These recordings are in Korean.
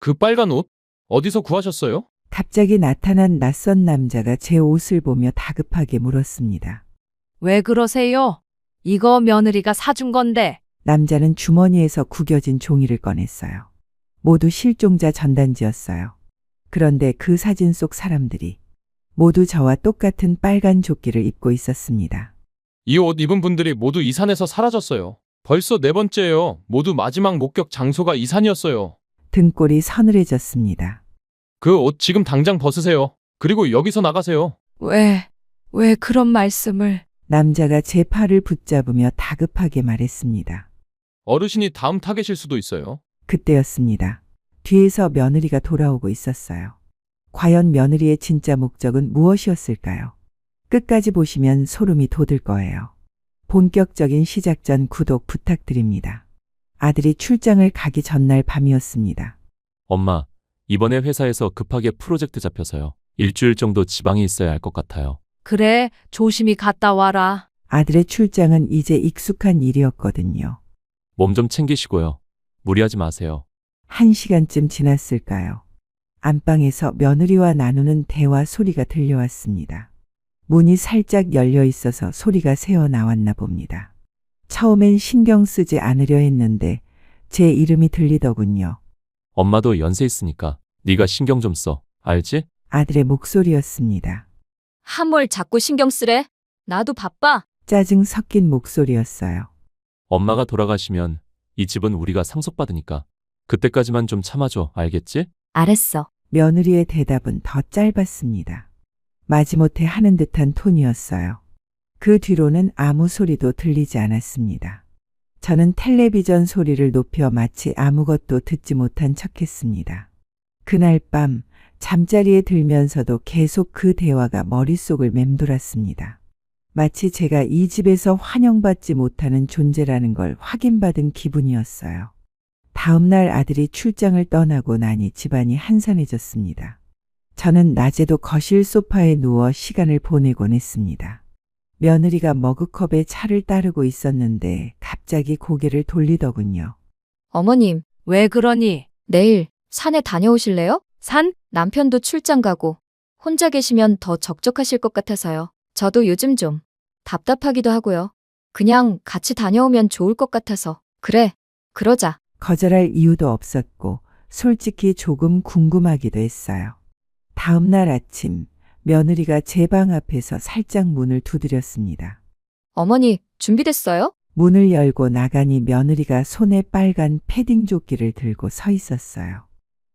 그 빨간 옷? 어디서 구하셨어요? 갑자기 나타난 낯선 남자가 제 옷을 보며 다급하게 물었습니다. 왜 그러세요? 이거 며느리가 사준 건데. 남자는 주머니에서 구겨진 종이를 꺼냈어요. 모두 실종자 전단지였어요. 그런데 그 사진 속 사람들이 모두 저와 똑같은 빨간 조끼를 입고 있었습니다. 이 옷 입은 분들이 모두 이 산에서 사라졌어요. 벌써 네 번째예요. 모두 마지막 목격 장소가 이 산이었어요. 등골이 서늘해졌습니다. 그 옷 지금 당장 벗으세요. 그리고 여기서 나가세요. 왜 그런 말씀을. 남자가 제 팔을 붙잡으며 다급하게 말했습니다. 어르신이 다음 타겟일 수도 있어요. 그때였습니다. 뒤에서 며느리가 돌아오고 있었어요. 과연 며느리의 진짜 목적은 무엇이었을까요? 끝까지 보시면 소름이 돋을 거예요. 본격적인 시작 전 구독 부탁드립니다. 아들이 출장을 가기 전날 밤이었습니다. 엄마, 이번에 회사에서 급하게 프로젝트 잡혀서요. 일주일 정도 지방에 있어야 할 것 같아요. 그래, 조심히 갔다 와라. 아들의 출장은 이제 익숙한 일이었거든요. 몸 좀 챙기시고요. 무리하지 마세요. 1시간쯤 지났을까요? 안방에서 며느리와 나누는 대화 소리가 들려왔습니다. 문이 살짝 열려 있어서 소리가 새어 나왔나 봅니다. 처음엔 신경 쓰지 않으려 했는데 제 이름이 들리더군요. 엄마도 연세 있으니까 네가 신경 좀 써. 알지? 아들의 목소리였습니다. 뭘 자꾸 신경 쓰래? 나도 바빠. 짜증 섞인 목소리였어요. 엄마가 돌아가시면 이 집은 우리가 상속받으니까 그때까지만 좀 참아줘. 알겠지? 알았어. 며느리의 대답은 더 짧았습니다. 마지못해 하는 듯한 톤이었어요. 그 뒤로는 아무 소리도 들리지 않았습니다. 저는 텔레비전 소리를 높여 마치 아무것도 듣지 못한 척했습니다. 그날 밤 잠자리에 들면서도 계속 그 대화가 머릿속을 맴돌았습니다. 마치 제가 이 집에서 환영받지 못하는 존재라는 걸 확인받은 기분이었어요. 다음 날 아들이 출장을 떠나고 나니 집안이 한산해졌습니다. 저는 낮에도 거실 소파에 누워 시간을 보내곤 했습니다. 며느리가 머그컵에 차를 따르고 있었는데 갑자기 고개를 돌리더군요. 어머님, 왜 그러니? 내일 산에 다녀오실래요? 산? 남편도 출장 가고 혼자 계시면 더 적적하실 것 같아서요. 저도 요즘 좀 답답하기도 하고요. 그냥 같이 다녀오면 좋을 것 같아서. 그래, 그러자. 거절할 이유도 없었고 솔직히 조금 궁금하기도 했어요. 다음 날 아침 며느리가 제 방 앞에서 살짝 문을 두드렸습니다. 어머니, 준비됐어요? 문을 열고 나가니 며느리가 손에 빨간 패딩 조끼를 들고 서 있었어요.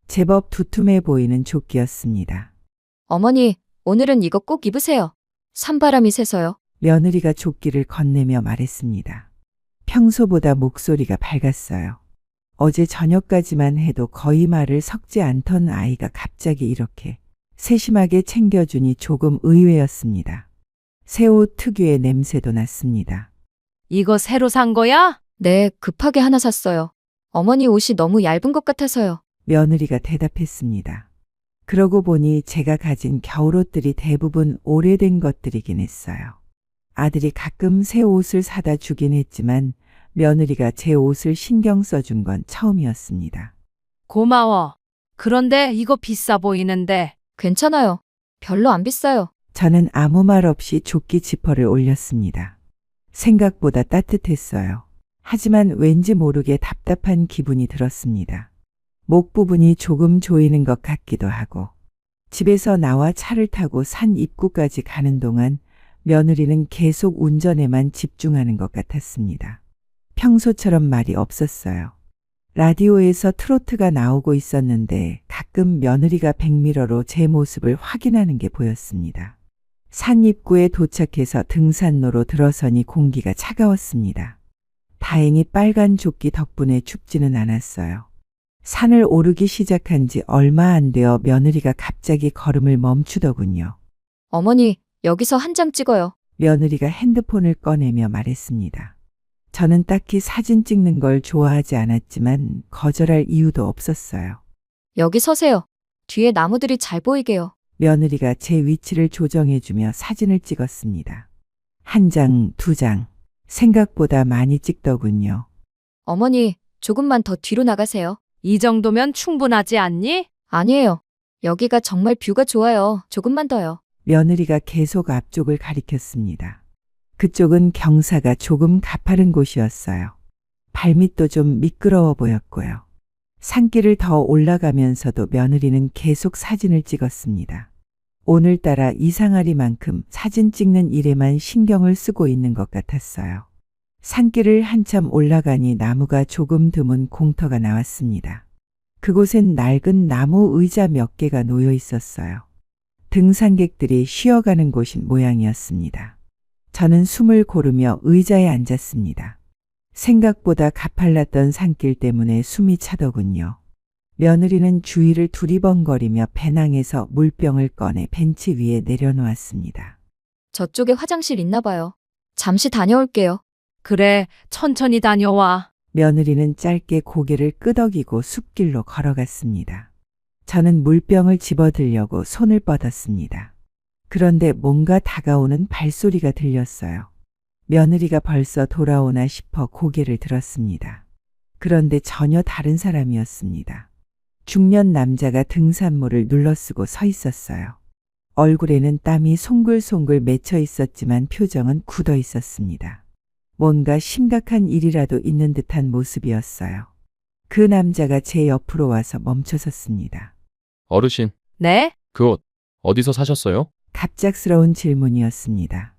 제법 두툼해 보이는 조끼였습니다. 어머니, 오늘은 이거 꼭 입으세요. 산바람이 세서요. 며느리가 조끼를 건네며 말했습니다. 평소보다 목소리가 밝았어요. 어제 저녁까지만 해도 거의 말을 섞지 않던 아이가 갑자기 이렇게 세심하게 챙겨주니 조금 의외였습니다. 새 옷 특유의 냄새도 났습니다. 이거 새로 산 거야? 네, 급하게 하나 샀어요. 어머니 옷이 너무 얇은 것 같아서요. 며느리가 대답했습니다. 그러고 보니 제가 가진 겨울옷들이 대부분 오래된 것들이긴 했어요. 아들이 가끔 새 옷을 사다 주긴 했지만 며느리가 제 옷을 신경 써준 건 처음이었습니다. 고마워. 그런데 이거 비싸 보이는데. 괜찮아요. 별로 안 비싸요. 저는 아무 말 없이 조끼 지퍼를 올렸습니다. 생각보다 따뜻했어요. 하지만 왠지 모르게 답답한 기분이 들었습니다. 목 부분이 조금 조이는 것 같기도 하고 집에서 나와 차를 타고 산 입구까지 가는 동안 며느리는 계속 운전에만 집중하는 것 같았습니다. 평소처럼 말이 없었어요. 라디오에서 트로트가 나오고 있었는데 가끔 며느리가 백미러로 제 모습을 확인하는 게 보였습니다. 산 입구에 도착해서 등산로로 들어서니 공기가 차가웠습니다. 다행히 빨간 조끼 덕분에 춥지는 않았어요. 산을 오르기 시작한 지 얼마 안 되어 며느리가 갑자기 걸음을 멈추더군요. 어머니, 여기서 한 장 찍어요. 며느리가 핸드폰을 꺼내며 말했습니다. 저는 딱히 사진 찍는 걸 좋아하지 않았지만 거절할 이유도 없었어요. 여기 서세요. 뒤에 나무들이 잘 보이게요. 며느리가 제 위치를 조정해주며 사진을 찍었습니다. 1장, 2장. 생각보다 많이 찍더군요. 어머니, 조금만 더 뒤로 나가세요. 이 정도면 충분하지 않니? 아니에요. 여기가 정말 뷰가 좋아요. 조금만 더요. 며느리가 계속 앞쪽을 가리켰습니다. 그쪽은 경사가 조금 가파른 곳이었어요. 발밑도 좀 미끄러워 보였고요. 산길을 더 올라가면서도 며느리는 계속 사진을 찍었습니다. 오늘따라 이상하리만큼 사진 찍는 일에만 신경을 쓰고 있는 것 같았어요. 산길을 한참 올라가니 나무가 조금 드문 공터가 나왔습니다. 그곳엔 낡은 나무 의자 몇 개가 놓여 있었어요. 등산객들이 쉬어가는 곳인 모양이었습니다. 저는 숨을 고르며 의자에 앉았습니다. 생각보다 가팔랐던 산길 때문에 숨이 차더군요. 며느리는 주위를 두리번거리며 배낭에서 물병을 꺼내 벤치 위에 내려놓았습니다. 저쪽에 화장실 있나 봐요. 잠시 다녀올게요. 그래, 천천히 다녀와. 며느리는 짧게 고개를 끄덕이고 숲길로 걸어갔습니다. 저는 물병을 집어들려고 손을 뻗었습니다. 그런데 뭔가 다가오는 발소리가 들렸어요. 며느리가 벌써 돌아오나 싶어 고개를 들었습니다. 그런데 전혀 다른 사람이었습니다. 중년 남자가 등산모를 눌러쓰고 서 있었어요. 얼굴에는 땀이 송글송글 맺혀 있었지만 표정은 굳어 있었습니다. 뭔가 심각한 일이라도 있는 듯한 모습이었어요. 그 남자가 제 옆으로 와서 멈춰섰습니다. 어르신, 네? 그 옷 어디서 사셨어요? 갑작스러운 질문이었습니다.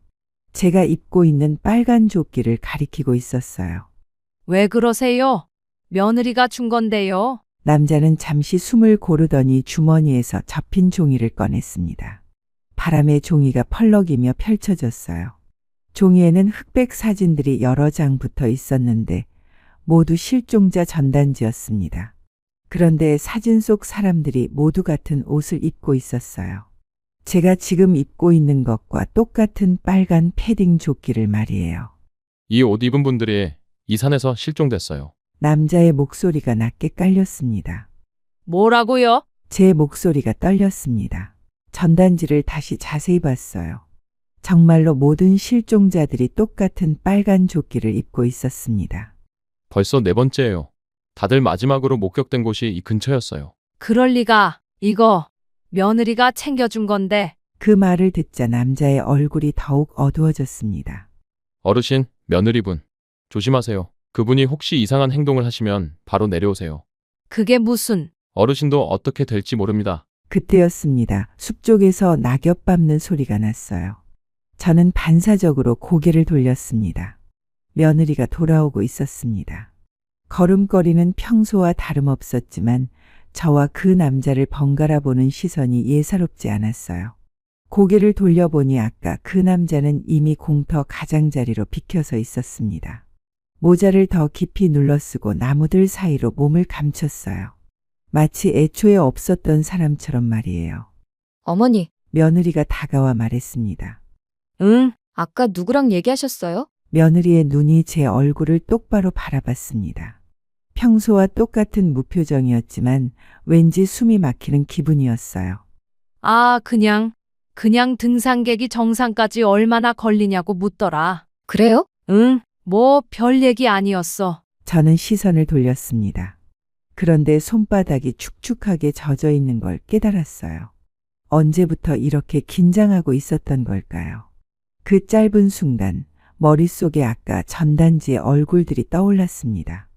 제가 입고 있는 빨간 조끼를 가리키고 있었어요. 왜 그러세요? 며느리가 준 건데요. 남자는 잠시 숨을 고르더니 주머니에서 접힌 종이를 꺼냈습니다. 바람에 종이가 펄럭이며 펼쳐졌어요. 종이에는 흑백 사진들이 여러 장 붙어 있었는데 모두 실종자 전단지였습니다. 그런데 사진 속 사람들이 모두 같은 옷을 입고 있었어요. 제가 지금 입고 있는 것과 똑같은 빨간 패딩 조끼를 말이에요. 이 옷 입은 분들이 이 산에서 실종됐어요. 남자의 목소리가 낮게 깔렸습니다. 뭐라고요? 제 목소리가 떨렸습니다. 전단지를 다시 자세히 봤어요. 정말로 모든 실종자들이 똑같은 빨간 조끼를 입고 있었습니다. 벌써 네 번째예요. 다들 마지막으로 목격된 곳이 이 근처였어요. 그럴 리가. 이거 며느리가 챙겨준 건데. 그 말을 듣자 남자의 얼굴이 더욱 어두워졌습니다. 어르신, 며느리분, 조심하세요. 그분이 혹시 이상한 행동을 하시면 바로 내려오세요. 그게 무슨... 어르신도 어떻게 될지 모릅니다. 그때였습니다. 숲 쪽에서 낙엽 밟는 소리가 났어요. 저는 반사적으로 고개를 돌렸습니다. 며느리가 돌아오고 있었습니다. 걸음걸이는 평소와 다름없었지만 저와 그 남자를 번갈아 보는 시선이 예사롭지 않았어요. 고개를 돌려보니 아까 그 남자는 이미 공터 가장자리로 비켜서 있었습니다. 모자를 더 깊이 눌러쓰고 나무들 사이로 몸을 감췄어요. 마치 애초에 없었던 사람처럼 말이에요. 어머니, 며느리가 다가와 말했습니다. 응? 아까 누구랑 얘기하셨어요? 며느리의 눈이 제 얼굴을 똑바로 바라봤습니다. 평소와 똑같은 무표정이었지만 왠지 숨이 막히는 기분이었어요. 아, 그냥 등산객이 정상까지 얼마나 걸리냐고 묻더라. 그래요? 응? 뭐 별 얘기 아니었어. 저는 시선을 돌렸습니다. 그런데 손바닥이 축축하게 젖어 있는 걸 깨달았어요. 언제부터 이렇게 긴장하고 있었던 걸까요? 그 짧은 순간 머릿속에 아까 전단지의 얼굴들이 떠올랐습니다.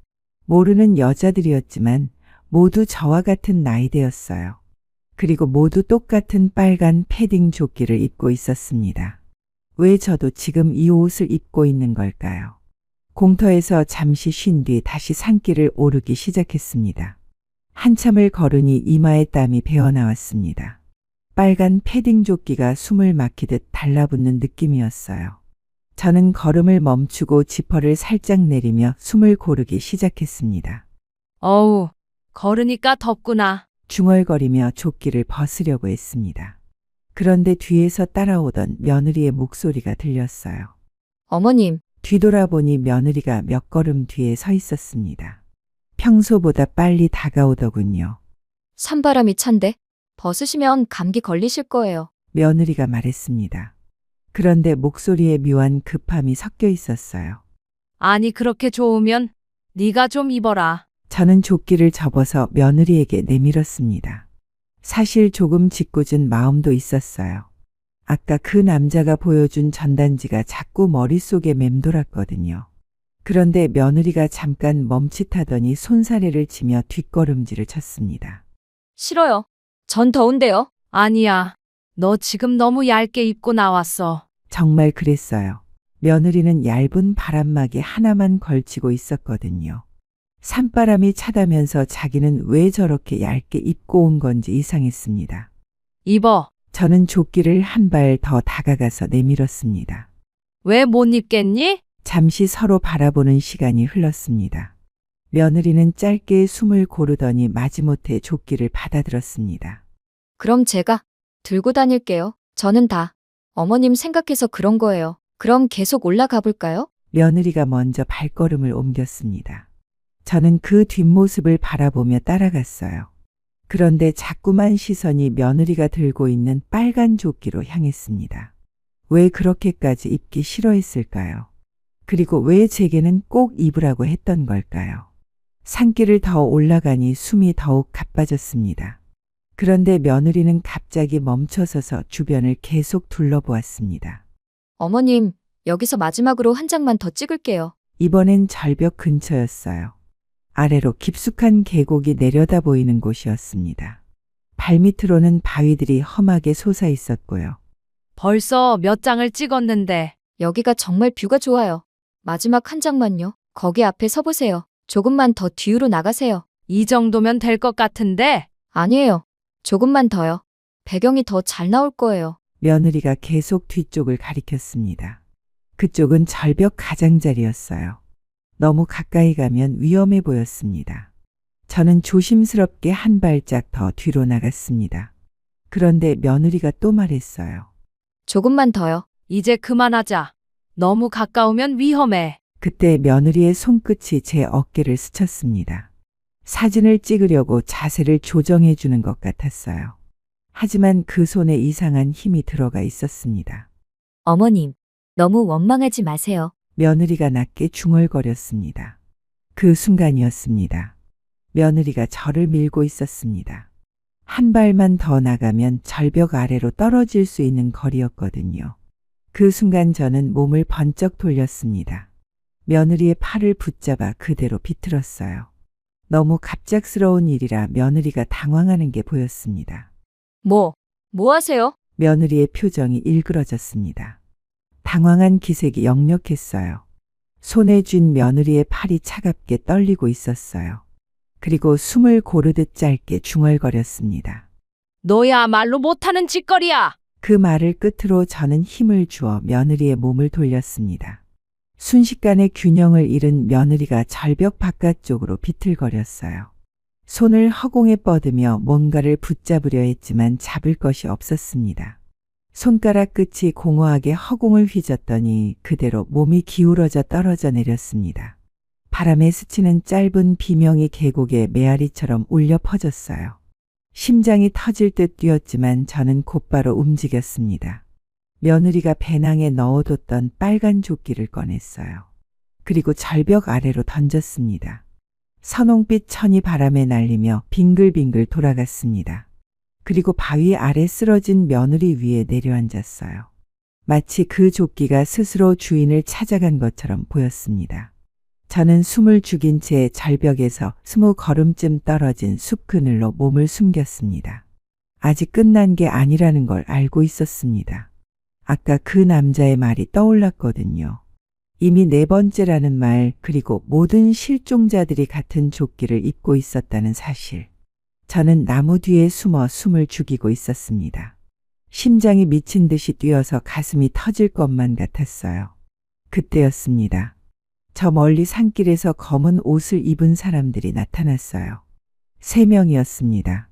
모르는 여자들이었지만 모두 저와 같은 나이대였어요. 그리고 모두 똑같은 빨간 패딩 조끼를 입고 있었습니다. 왜 저도 지금 이 옷을 입고 있는 걸까요? 공터에서 잠시 쉰 뒤 다시 산길을 오르기 시작했습니다. 한참을 걸으니 이마에 땀이 배어나왔습니다. 빨간 패딩 조끼가 숨을 막히듯 달라붙는 느낌이었어요. 저는 걸음을 멈추고 지퍼를 살짝 내리며 숨을 고르기 시작했습니다. 어우, 걸으니까 덥구나. 중얼거리며 조끼를 벗으려고 했습니다. 그런데 뒤에서 따라오던 며느리의 목소리가 들렸어요. 어머님, 뒤돌아보니 며느리가 몇 걸음 뒤에 서 있었습니다. 평소보다 빨리 다가오더군요. 산바람이 찬데 벗으시면 감기 걸리실 거예요. 며느리가 말했습니다. 그런데 목소리에 묘한 급함이 섞여 있었어요. 아니 그렇게 좋으면 네가 좀 입어라. 저는 조끼를 접어서 며느리에게 내밀었습니다. 사실 조금 짓궂은 마음도 있었어요. 아까 그 남자가 보여준 전단지가 자꾸 머릿속에 맴돌았거든요. 그런데 며느리가 잠깐 멈칫하더니 손사래를 치며 뒷걸음질을 쳤습니다. 싫어요. 전 더운데요. 아니야. 너 지금 너무 얇게 입고 나왔어. 정말 그랬어요. 며느리는 얇은 바람막이 하나만 걸치고 있었거든요. 산바람이 차다면서 자기는 왜 저렇게 얇게 입고 온 건지 이상했습니다. 입어. 저는 조끼를 한 발 더 다가가서 내밀었습니다. 왜 못 입겠니? 잠시 서로 바라보는 시간이 흘렀습니다. 며느리는 짧게 숨을 고르더니 마지못해 조끼를 받아들었습니다. 그럼 제가 들고 다닐게요. 저는 다 어머님 생각해서 그런 거예요. 그럼 계속 올라가 볼까요? 며느리가 먼저 발걸음을 옮겼습니다. 저는 그 뒷모습을 바라보며 따라갔어요. 그런데 자꾸만 시선이 며느리가 들고 있는 빨간 조끼로 향했습니다. 왜 그렇게까지 입기 싫어했을까요? 그리고 왜 제게는 꼭 입으라고 했던 걸까요? 산길을 더 올라가니 숨이 더욱 가빠졌습니다. 그런데 며느리는 갑자기 멈춰서서 주변을 계속 둘러보았습니다. 어머님, 여기서 마지막으로 한 장만 더 찍을게요. 이번엔 절벽 근처였어요. 아래로 깊숙한 계곡이 내려다 보이는 곳이었습니다. 발밑으로는 바위들이 험하게 솟아 있었고요. 벌써 몇 장을 찍었는데. 여기가 정말 뷰가 좋아요. 마지막 한 장만요. 거기 앞에 서보세요. 조금만 더 뒤로 나가세요. 이 정도면 될 것 같은데. 아니에요. 조금만 더요. 배경이 더 잘 나올 거예요. 며느리가 계속 뒤쪽을 가리켰습니다. 그쪽은 절벽 가장자리였어요. 너무 가까이 가면 위험해 보였습니다. 저는 조심스럽게 한 발짝 더 뒤로 나갔습니다. 그런데 며느리가 또 말했어요. 조금만 더요. 이제 그만하자. 너무 가까우면 위험해. 그때 며느리의 손끝이 제 어깨를 스쳤습니다. 사진을 찍으려고 자세를 조정해 주는 것 같았어요. 하지만 그 손에 이상한 힘이 들어가 있었습니다. 어머님, 너무 원망하지 마세요. 며느리가 낮게 중얼거렸습니다. 그 순간이었습니다. 며느리가 저를 밀고 있었습니다. 한 발만 더 나가면 절벽 아래로 떨어질 수 있는 거리였거든요. 그 순간 저는 몸을 번쩍 돌렸습니다. 며느리의 팔을 붙잡아 그대로 비틀었어요. 너무 갑작스러운 일이라 며느리가 당황하는 게 보였습니다. 뭐 하세요? 며느리의 표정이 일그러졌습니다. 당황한 기색이 역력했어요. 손에 쥔 며느리의 팔이 차갑게 떨리고 있었어요. 그리고 숨을 고르듯 짧게 중얼거렸습니다. 너야말로 못하는 짓거리야. 그 말을 끝으로 저는 힘을 주어 며느리의 몸을 돌렸습니다. 순식간에 균형을 잃은 며느리가 절벽 바깥쪽으로 비틀거렸어요. 손을 허공에 뻗으며 뭔가를 붙잡으려 했지만 잡을 것이 없었습니다. 손가락 끝이 공허하게 허공을 휘젓더니 그대로 몸이 기울어져 떨어져 내렸습니다. 바람에 스치는 짧은 비명이 계곡의 메아리처럼 울려 퍼졌어요. 심장이 터질 듯 뛰었지만 저는 곧바로 움직였습니다. 며느리가 배낭에 넣어뒀던 빨간 조끼를 꺼냈어요. 그리고 절벽 아래로 던졌습니다. 선홍빛 천이 바람에 날리며 빙글빙글 돌아갔습니다. 그리고 바위 아래 쓰러진 며느리 위에 내려앉았어요. 마치 그 조끼가 스스로 주인을 찾아간 것처럼 보였습니다. 저는 숨을 죽인 채 절벽에서 20걸음쯤 떨어진 숲 그늘로 몸을 숨겼습니다. 아직 끝난 게 아니라는 걸 알고 있었습니다. 아까 그 남자의 말이 떠올랐거든요. 이미 4번째라는 말, 그리고 모든 실종자들이 같은 조끼를 입고 있었다는 사실. 저는 나무 뒤에 숨어 숨을 죽이고 있었습니다. 심장이 미친 듯이 뛰어서 가슴이 터질 것만 같았어요. 그때였습니다. 저 멀리 산길에서 검은 옷을 입은 사람들이 나타났어요. 3명이었습니다.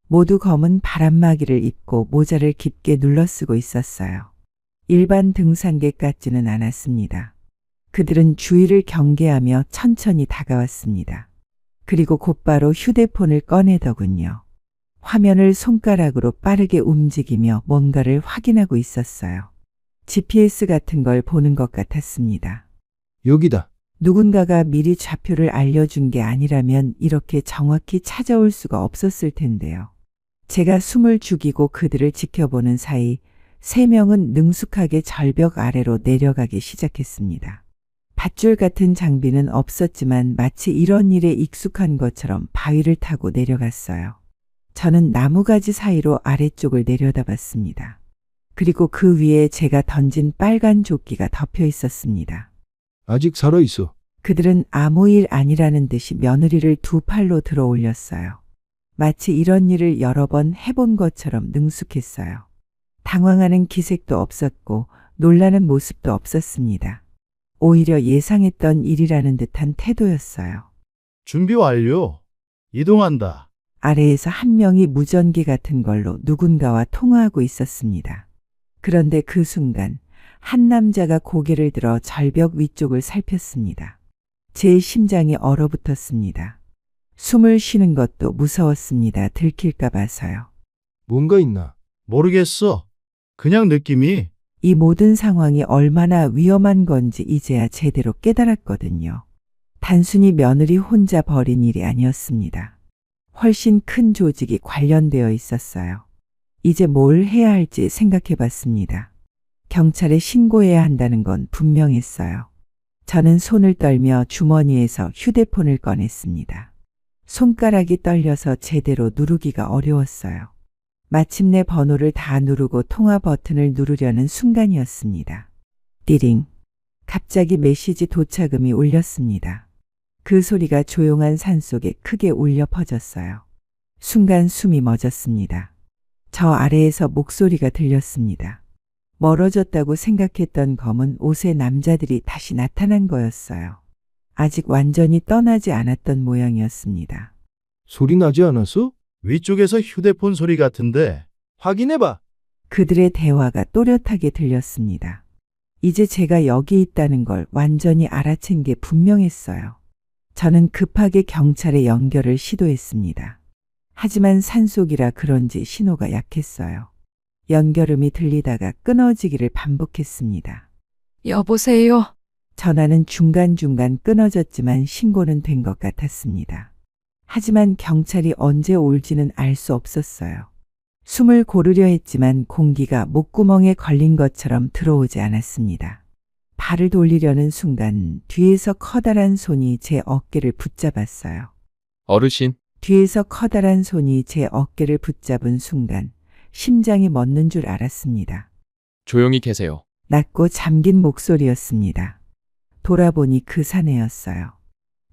모두 검은 바람막이를 입고 모자를 깊게 눌러쓰고 있었어요. 일반 등산객 같지는 않았습니다. 그들은 주위를 경계하며 천천히 다가왔습니다. 그리고 곧바로 휴대폰을 꺼내더군요. 화면을 손가락으로 빠르게 움직이며 뭔가를 확인하고 있었어요. GPS 같은 걸 보는 것 같았습니다. 여기다. 누군가가 미리 좌표를 알려준 게 아니라면 이렇게 정확히 찾아올 수가 없었을 텐데요. 제가 숨을 죽이고 그들을 지켜보는 사이 3명은 능숙하게 절벽 아래로 내려가기 시작했습니다. 밧줄 같은 장비는 없었지만 마치 이런 일에 익숙한 것처럼 바위를 타고 내려갔어요. 저는 나무가지 사이로 아래쪽을 내려다봤습니다. 그리고 그 위에 제가 던진 빨간 조끼가 덮여 있었습니다. 아직 살아있어. 그들은 아무 일 아니라는 듯이 며느리를 2팔로 들어 올렸어요. 마치 이런 일을 여러 번 해본 것처럼 능숙했어요. 당황하는 기색도 없었고 놀라는 모습도 없었습니다. 오히려 예상했던 일이라는 듯한 태도였어요. 준비 완료. 이동한다. 아래에서 한 명이 무전기 같은 걸로 누군가와 통화하고 있었습니다. 그런데 그 순간 한 남자가 고개를 들어 절벽 위쪽을 살폈습니다. 제 심장이 얼어붙었습니다. 숨을 쉬는 것도 무서웠습니다. 들킬까 봐서요. 뭔가 있나? 모르겠어. 그냥 느낌이. 이 모든 상황이 얼마나 위험한 건지 이제야 제대로 깨달았거든요. 단순히 며느리 혼자 벌인 일이 아니었습니다. 훨씬 큰 조직이 관련되어 있었어요. 이제 뭘 해야 할지 생각해 봤습니다. 경찰에 신고해야 한다는 건 분명했어요. 저는 손을 떨며 주머니에서 휴대폰을 꺼냈습니다. 손가락이 떨려서 제대로 누르기가 어려웠어요. 마침내 번호를 다 누르고 통화 버튼을 누르려는 순간이었습니다. 띠링. 갑자기 메시지 도착음이 울렸습니다. 그 소리가 조용한 산속에 크게 울려 퍼졌어요. 순간 숨이 멎었습니다. 저 아래에서 목소리가 들렸습니다. 멀어졌다고 생각했던 검은 옷의 남자들이 다시 나타난 거였어요. 아직 완전히 떠나지 않았던 모양이었습니다. 소리 나지 않았어? 위쪽에서 휴대폰 소리 같은데. 확인해봐. 그들의 대화가 또렷하게 들렸습니다. 이제 제가 여기 있다는 걸 완전히 알아챈 게 분명했어요. 저는 급하게 경찰에 연결을 시도했습니다. 하지만 산속이라 그런지 신호가 약했어요. 연결음이 들리다가 끊어지기를 반복했습니다. 여보세요? 전화는 중간중간 끊어졌지만 신고는 된 것 같았습니다. 하지만 경찰이 언제 올지는 알 수 없었어요. 숨을 고르려 했지만 공기가 목구멍에 걸린 것처럼 들어오지 않았습니다. 발을 돌리려는 순간 뒤에서 커다란 손이 제 어깨를 붙잡았어요. 어르신, 뒤에서 커다란 손이 제 어깨를 붙잡은 순간 심장이 멎는 줄 알았습니다. 조용히 계세요. 낮고 잠긴 목소리였습니다. 돌아보니 그 사내였어요.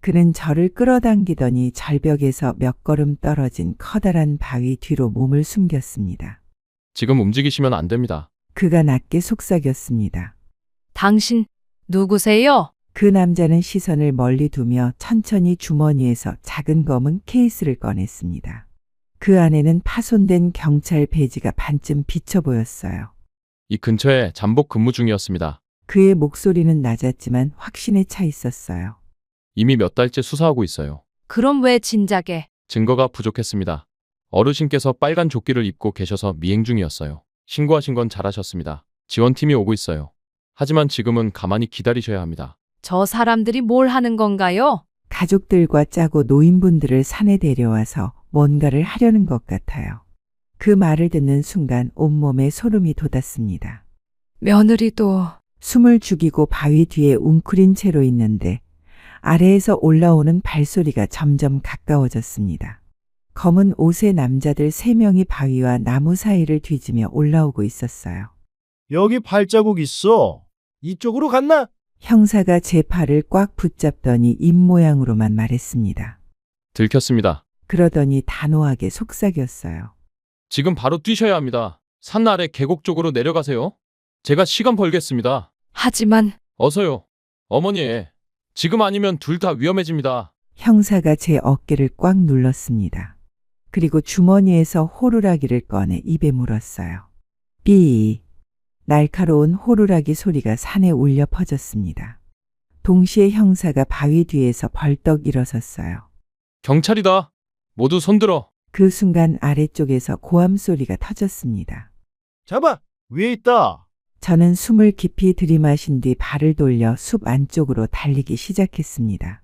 그는 저를 끌어당기더니 절벽에서 몇 걸음 떨어진 커다란 바위 뒤로 몸을 숨겼습니다. 지금 움직이시면 안 됩니다. 그가 낮게 속삭였습니다. 당신 누구세요? 그 남자는 시선을 멀리 두며 천천히 주머니에서 작은 검은 케이스를 꺼냈습니다. 그 안에는 파손된 경찰 배지가 반쯤 비쳐 보였어요. 이 근처에 잠복 근무 중이었습니다. 그의 목소리는 낮았지만 확신에 차 있었어요. 이미 몇 달째 수사하고 있어요. 그럼 왜 진작에? 증거가 부족했습니다. 어르신께서 빨간 조끼를 입고 계셔서 미행 중이었어요. 신고하신 건 잘하셨습니다. 지원팀이 오고 있어요. 하지만 지금은 가만히 기다리셔야 합니다. 저 사람들이 뭘 하는 건가요? 가족들과 짜고 노인분들을 산에 데려와서 뭔가를 하려는 것 같아요. 그 말을 듣는 순간 온몸에 소름이 돋았습니다. 며느리도 숨을 죽이고 바위 뒤에 웅크린 채로 있는데 아래에서 올라오는 발소리가 점점 가까워졌습니다. 검은 옷의 남자들 3명이 바위와 나무 사이를 뒤지며 올라오고 있었어요. 여기 발자국 있어. 이쪽으로 갔나? 형사가 제 팔을 꽉 붙잡더니 입모양으로만 말했습니다. 들켰습니다. 그러더니 단호하게 속삭였어요. 지금 바로 뛰셔야 합니다. 산 아래 계곡 쪽으로 내려가세요. 제가 시간 벌겠습니다. 하지만 어서요. 어머니, 지금 아니면 둘 다 위험해집니다. 형사가 제 어깨를 꽉 눌렀습니다. 그리고 주머니에서 호루라기를 꺼내 입에 물었어요. 삐. 날카로운 호루라기 소리가 산에 울려 퍼졌습니다. 동시에 형사가 바위 뒤에서 벌떡 일어섰어요. 경찰이다. 모두 손들어. 그 순간 아래쪽에서 고함 소리가 터졌습니다. 잡아. 위에 있다. 저는 숨을 깊이 들이마신 뒤 발을 돌려 숲 안쪽으로 달리기 시작했습니다.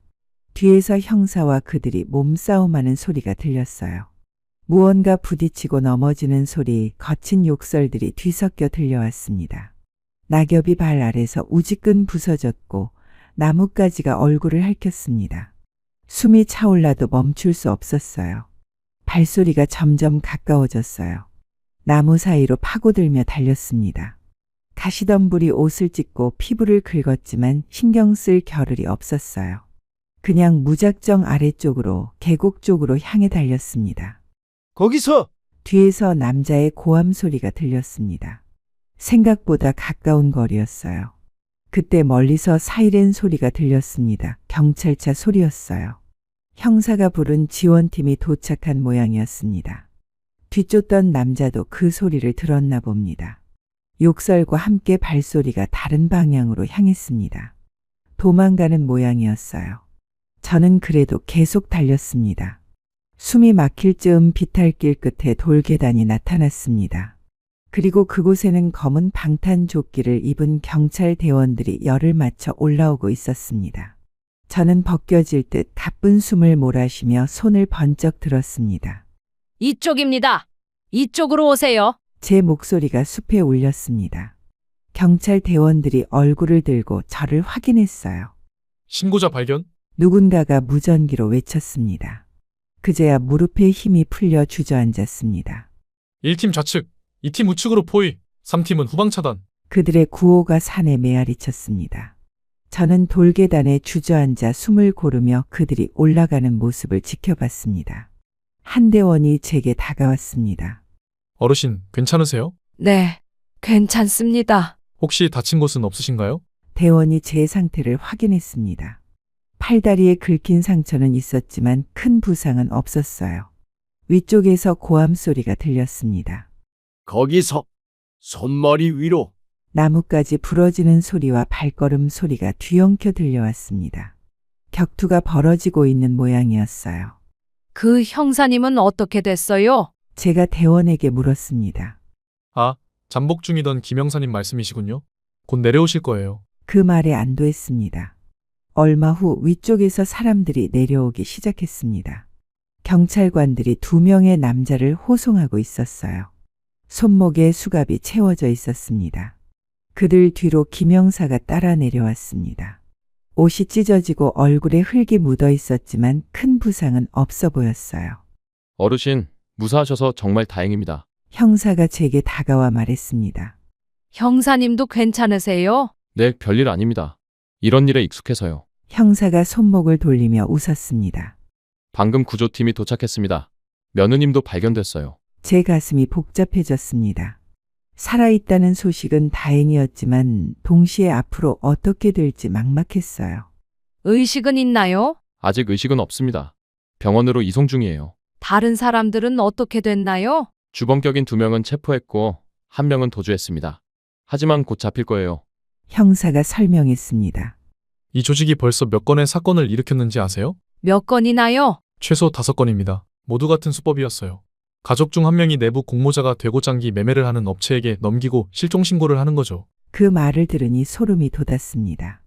뒤에서 형사와 그들이 몸싸움하는 소리가 들렸어요. 무언가 부딪히고 넘어지는 소리, 거친 욕설들이 뒤섞여 들려왔습니다. 낙엽이 발 아래서 우지끈 부서졌고 나뭇가지가 얼굴을 핥혔습니다. 숨이 차올라도 멈출 수 없었어요. 발소리가 점점 가까워졌어요. 나무 사이로 파고들며 달렸습니다. 가시덤불이 옷을 찢고 피부를 긁었지만 신경 쓸 겨를이 없었어요. 그냥 무작정 아래쪽으로 계곡 쪽으로 향해 달렸습니다. 거기서! 뒤에서 남자의 고함 소리가 들렸습니다. 생각보다 가까운 거리였어요. 그때 멀리서 사이렌 소리가 들렸습니다. 경찰차 소리였어요. 형사가 부른 지원팀이 도착한 모양이었습니다. 뒤쫓던 남자도 그 소리를 들었나 봅니다. 욕설과 함께 발소리가 다른 방향으로 향했습니다. 도망가는 모양이었어요. 저는 그래도 계속 달렸습니다. 숨이 막힐 즈음 비탈길 끝에 돌계단이 나타났습니다. 그리고 그곳에는 검은 방탄조끼를 입은 경찰 대원들이 열을 맞춰 올라오고 있었습니다. 저는 벗겨질 듯 가쁜 숨을 몰아쉬며 손을 번쩍 들었습니다. 이쪽입니다. 이쪽으로 오세요. 제 목소리가 숲에 울렸습니다. 경찰 대원들이 얼굴을 들고 저를 확인했어요. 신고자 발견? 누군가가 무전기로 외쳤습니다. 그제야 무릎에 힘이 풀려 주저앉았습니다. 1팀 좌측, 2팀 우측으로 포위, 3팀은 후방 차단. 그들의 구호가 산에 메아리쳤습니다. 저는 돌계단에 주저앉아 숨을 고르며 그들이 올라가는 모습을 지켜봤습니다. 한 대원이 제게 다가왔습니다. 어르신, 괜찮으세요? 네, 괜찮습니다. 혹시 다친 곳은 없으신가요? 대원이 제 상태를 확인했습니다. 팔다리에 긁힌 상처는 있었지만 큰 부상은 없었어요. 위쪽에서 고함 소리가 들렸습니다. 거기서 손머리 위로. 나뭇가지 부러지는 소리와 발걸음 소리가 뒤엉켜 들려왔습니다. 격투가 벌어지고 있는 모양이었어요. 그 형사님은 어떻게 됐어요? 제가 대원에게 물었습니다. 아, 잠복 중이던 김영사님 말씀이시군요. 곧 내려오실 거예요. 그 말에 안도했습니다. 얼마 후 위쪽에서 사람들이 내려오기 시작했습니다. 경찰관들이 2명의 남자를 호송하고 있었어요. 손목에 수갑이 채워져 있었습니다. 그들 뒤로 김영사가 따라 내려왔습니다. 옷이 찢어지고 얼굴에 흙이 묻어 있었지만 큰 부상은 없어 보였어요. 어르신, 무사하셔서 정말 다행입니다. 형사가 제게 다가와 말했습니다. 형사님도 괜찮으세요? 네, 별일 아닙니다. 이런 일에 익숙해서요. 형사가 손목을 돌리며 웃었습니다. 방금 구조팀이 도착했습니다. 며느님도 발견됐어요. 제 가슴이 복잡해졌습니다. 살아있다는 소식은 다행이었지만 동시에 앞으로 어떻게 될지 막막했어요. 의식은 있나요? 아직 의식은 없습니다. 병원으로 이송 중이에요. 다른 사람들은 어떻게 됐나요? 주범격인 2명은 체포했고 1명은 도주했습니다. 하지만 곧 잡힐 거예요. 형사가 설명했습니다. 이 조직이 벌써 몇 건의 사건을 일으켰는지 아세요? 몇 건이나요? 최소 5건입니다. 모두 같은 수법이었어요. 가족 중 1명이 내부 공모자가 되고 장기 매매를 하는 업체에게 넘기고 실종 신고를 하는 거죠. 그 말을 들으니 소름이 돋았습니다.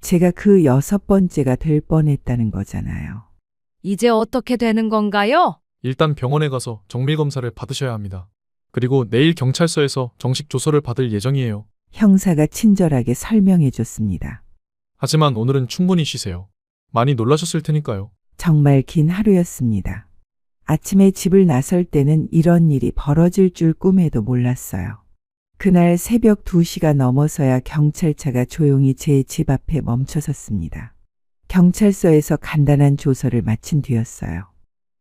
제가 그 6번째가 될 뻔했다는 거잖아요. 이제 어떻게 되는 건가요? 일단 병원에 가서 정밀 검사를 받으셔야 합니다. 그리고 내일 경찰서에서 정식 조서를 받을 예정이에요. 형사가 친절하게 설명해 줬습니다. 하지만 오늘은 충분히 쉬세요. 많이 놀라셨을 테니까요. 정말 긴 하루였습니다. 아침에 집을 나설 때는 이런 일이 벌어질 줄 꿈에도 몰랐어요. 그날 새벽 2시가 넘어서야 경찰차가 조용히 제 집 앞에 멈춰섰습니다. 경찰서에서 간단한 조서를 마친 뒤였어요.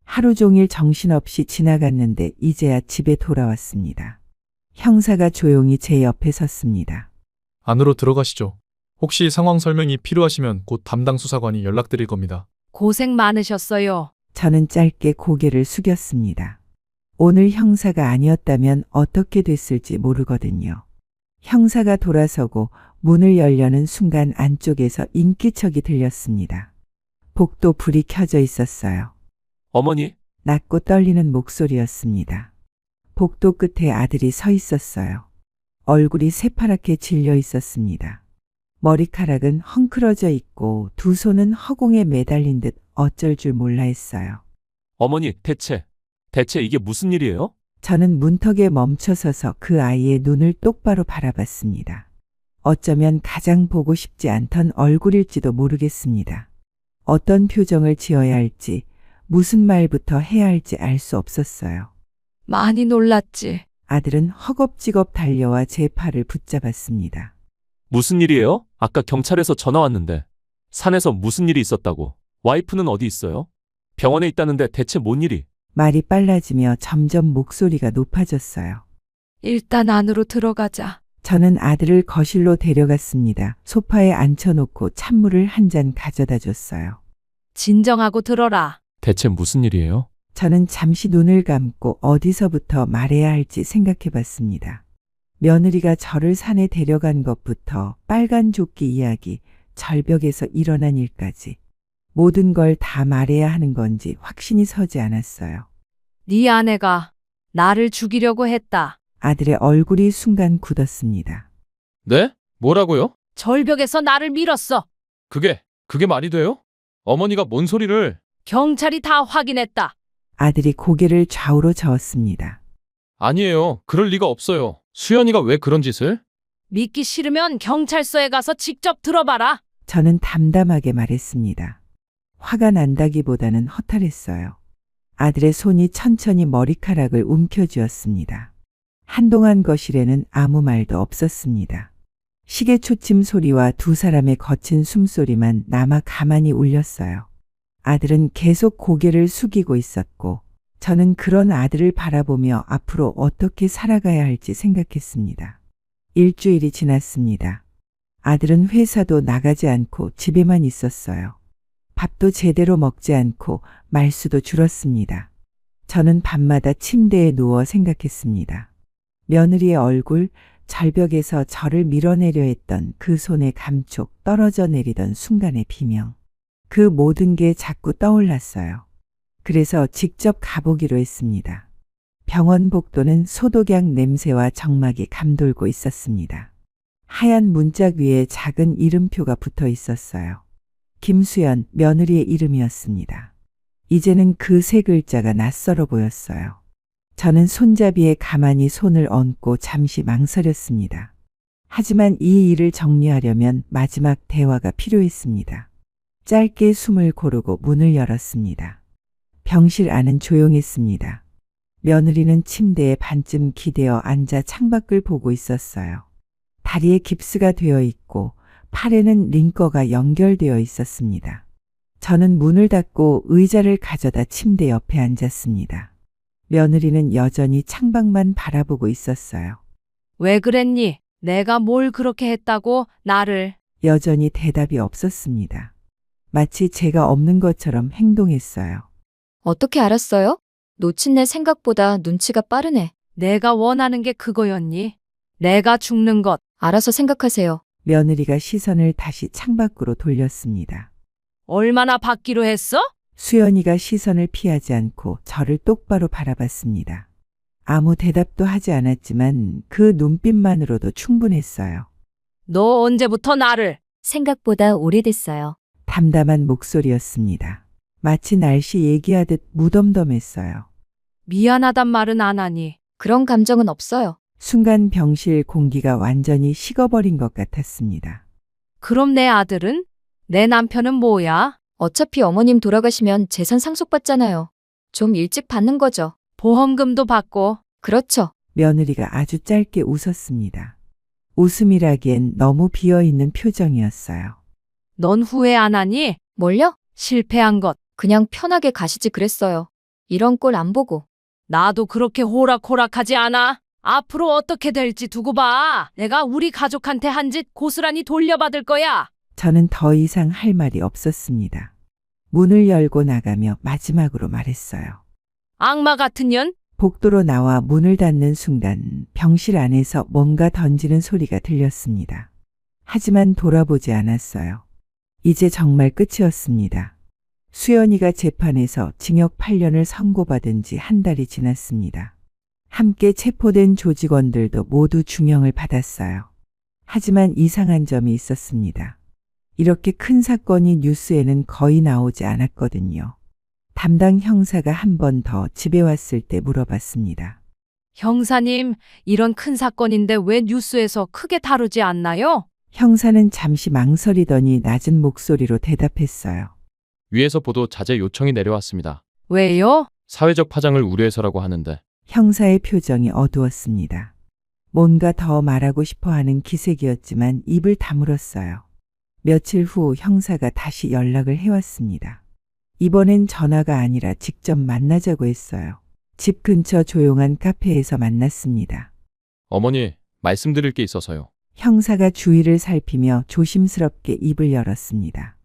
하루 종일 정신없이 지나갔는데 이제야 집에 돌아왔습니다. 형사가 조용히 제 옆에 섰습니다. 안으로 들어가시죠. 혹시 상황 설명이 필요하시면 곧 담당 수사관이 연락드릴 겁니다. 고생 많으셨어요. 저는 짧게 고개를 숙였습니다. 오늘 형사가 아니었다면 어떻게 됐을지 모르거든요. 형사가 돌아서고 문을 열려는 순간 안쪽에서 인기척이 들렸습니다. 복도 불이 켜져 있었어요. 어머니, 낮고 떨리는 목소리였습니다. 복도 끝에 아들이 서 있었어요. 얼굴이 새파랗게 질려 있었습니다. 머리카락은 헝클어져 있고 두 손은 허공에 매달린 듯 어쩔 줄 몰라 했어요. 어머니, 대체 이게 무슨 일이에요? 저는 문턱에 멈춰서서 그 아이의 눈을 똑바로 바라봤습니다. 어쩌면 가장 보고 싶지 않던 얼굴일지도 모르겠습니다. 어떤 표정을 지어야 할지, 무슨 말부터 해야 할지 알 수 없었어요. 많이 놀랐지. 아들은 허겁지겁 달려와 제 팔을 붙잡았습니다. 무슨 일이에요? 아까 경찰에서 전화 왔는데. 산에서 무슨 일이 있었다고. 와이프는 어디 있어요? 병원에 있다는데 대체 뭔 일이? 말이 빨라지며 점점 목소리가 높아졌어요. 일단 안으로 들어가자. 저는 아들을 거실로 데려갔습니다. 소파에 앉혀놓고 찬물을 한 잔 가져다 줬어요. 진정하고 들어라. 대체 무슨 일이에요? 저는 잠시 눈을 감고 어디서부터 말해야 할지 생각해 봤습니다. 며느리가 저를 산에 데려간 것부터 빨간 조끼 이야기, 절벽에서 일어난 일까지 모든 걸 다 말해야 하는 건지 확신이 서지 않았어요. 네 아내가 나를 죽이려고 했다. 아들의 얼굴이 순간 굳었습니다. 네? 뭐라고요? 절벽에서 나를 밀었어. 그게 말이 돼요? 어머니가 뭔 소리를? 경찰이 다 확인했다. 아들이 고개를 좌우로 저었습니다. 아니에요. 그럴 리가 없어요. 수연이가 왜 그런 짓을? 믿기 싫으면 경찰서에 가서 직접 들어봐라. 저는 담담하게 말했습니다. 화가 난다기보다는 허탈했어요. 아들의 손이 천천히 머리카락을 움켜쥐었습니다. 한동안 거실에는 아무 말도 없었습니다. 시계 초침 소리와 두 사람의 거친 숨소리만 남아 가만히 울렸어요. 아들은 계속 고개를 숙이고 있었고 저는 그런 아들을 바라보며 앞으로 어떻게 살아가야 할지 생각했습니다. 일주일이 지났습니다. 아들은 회사도 나가지 않고 집에만 있었어요. 밥도 제대로 먹지 않고 말수도 줄었습니다. 저는 밤마다 침대에 누워 생각했습니다. 며느리의 얼굴, 절벽에서 저를 밀어내려 했던 그 손의 감촉, 떨어져 내리던 순간의 비명. 그 모든 게 자꾸 떠올랐어요. 그래서 직접 가보기로 했습니다. 병원 복도는 소독약 냄새와 정막이 감돌고 있었습니다. 하얀 문짝 위에 작은 이름표가 붙어 있었어요. 김수연, 며느리의 이름이었습니다. 이제는 그 세 글자가 낯설어 보였어요. 저는 손잡이에 가만히 손을 얹고 잠시 망설였습니다. 하지만 이 일을 정리하려면 마지막 대화가 필요했습니다. 짧게 숨을 고르고 문을 열었습니다. 병실 안은 조용했습니다. 며느리는 침대에 반쯤 기대어 앉아 창밖을 보고 있었어요. 다리에 깁스가 되어 있고 팔에는 링거가 연결되어 있었습니다. 저는 문을 닫고 의자를 가져다 침대 옆에 앉았습니다. 며느리는 여전히 창밖만 바라보고 있었어요. 왜 그랬니? 내가 뭘 그렇게 했다고 나를. 여전히 대답이 없었습니다. 마치 제가 없는 것처럼 행동했어요. 어떻게 알았어요? 놓친 내 생각보다 눈치가 빠르네. 내가 원하는 게 그거였니? 내가 죽는 것. 알아서 생각하세요. 며느리가 시선을 다시 창밖으로 돌렸습니다. 얼마나 받기로 했어? 수연이가 시선을 피하지 않고 저를 똑바로 바라봤습니다. 아무 대답도 하지 않았지만 그 눈빛만으로도 충분했어요. 너 언제부터 나를? 생각보다 오래됐어요. 담담한 목소리였습니다. 마치 날씨 얘기하듯 무덤덤했어요. 미안하단 말은 안 하니. 그런 감정은 없어요. 순간 병실 공기가 완전히 식어버린 것 같았습니다. 그럼 내 아들은? 내 남편은 뭐야? 어차피 어머님 돌아가시면 재산 상속받잖아요. 좀 일찍 받는 거죠. 보험금도 받고. 그렇죠. 며느리가 아주 짧게 웃었습니다. 웃음이라기엔 너무 비어있는 표정이었어요. 넌 후회 안 하니? 뭘요? 실패한 것. 그냥 편하게 가시지 그랬어요. 이런 꼴 안 보고. 나도 그렇게 호락호락하지 않아. 앞으로 어떻게 될지 두고 봐. 내가 우리 가족한테 한 짓 고스란히 돌려받을 거야. 저는 더 이상 할 말이 없었습니다. 문을 열고 나가며 마지막으로 말했어요. 악마 같은 년? 복도로 나와 문을 닫는 순간 병실 안에서 뭔가 던지는 소리가 들렸습니다. 하지만 돌아보지 않았어요. 이제 정말 끝이었습니다. 수연이가 재판에서 징역 8년을 선고받은 지 한 달이 지났습니다. 함께 체포된 조직원들도 모두 중형을 받았어요. 하지만 이상한 점이 있었습니다. 이렇게 큰 사건이 뉴스에는 거의 나오지 않았거든요. 담당 형사가 한 번 더 집에 왔을 때 물어봤습니다. 형사님, 이런 큰 사건인데 왜 뉴스에서 크게 다루지 않나요? 형사는 잠시 망설이더니 낮은 목소리로 대답했어요. 위에서 보도 자제 요청이 내려왔습니다. 왜요? 사회적 파장을 우려해서라고 하는데 형사의 표정이 어두웠습니다. 뭔가 더 말하고 싶어 하는 기색이었지만 입을 다물었어요. 며칠 후 형사가 다시 연락을 해왔습니다. 이번엔 전화가 아니라 직접 만나자고 했어요. 집 근처 조용한 카페에서 만났습니다. 어머니, 말씀드릴 게 있어서요. 형사가 주위를 살피며 조심스럽게 입을 열었습니다.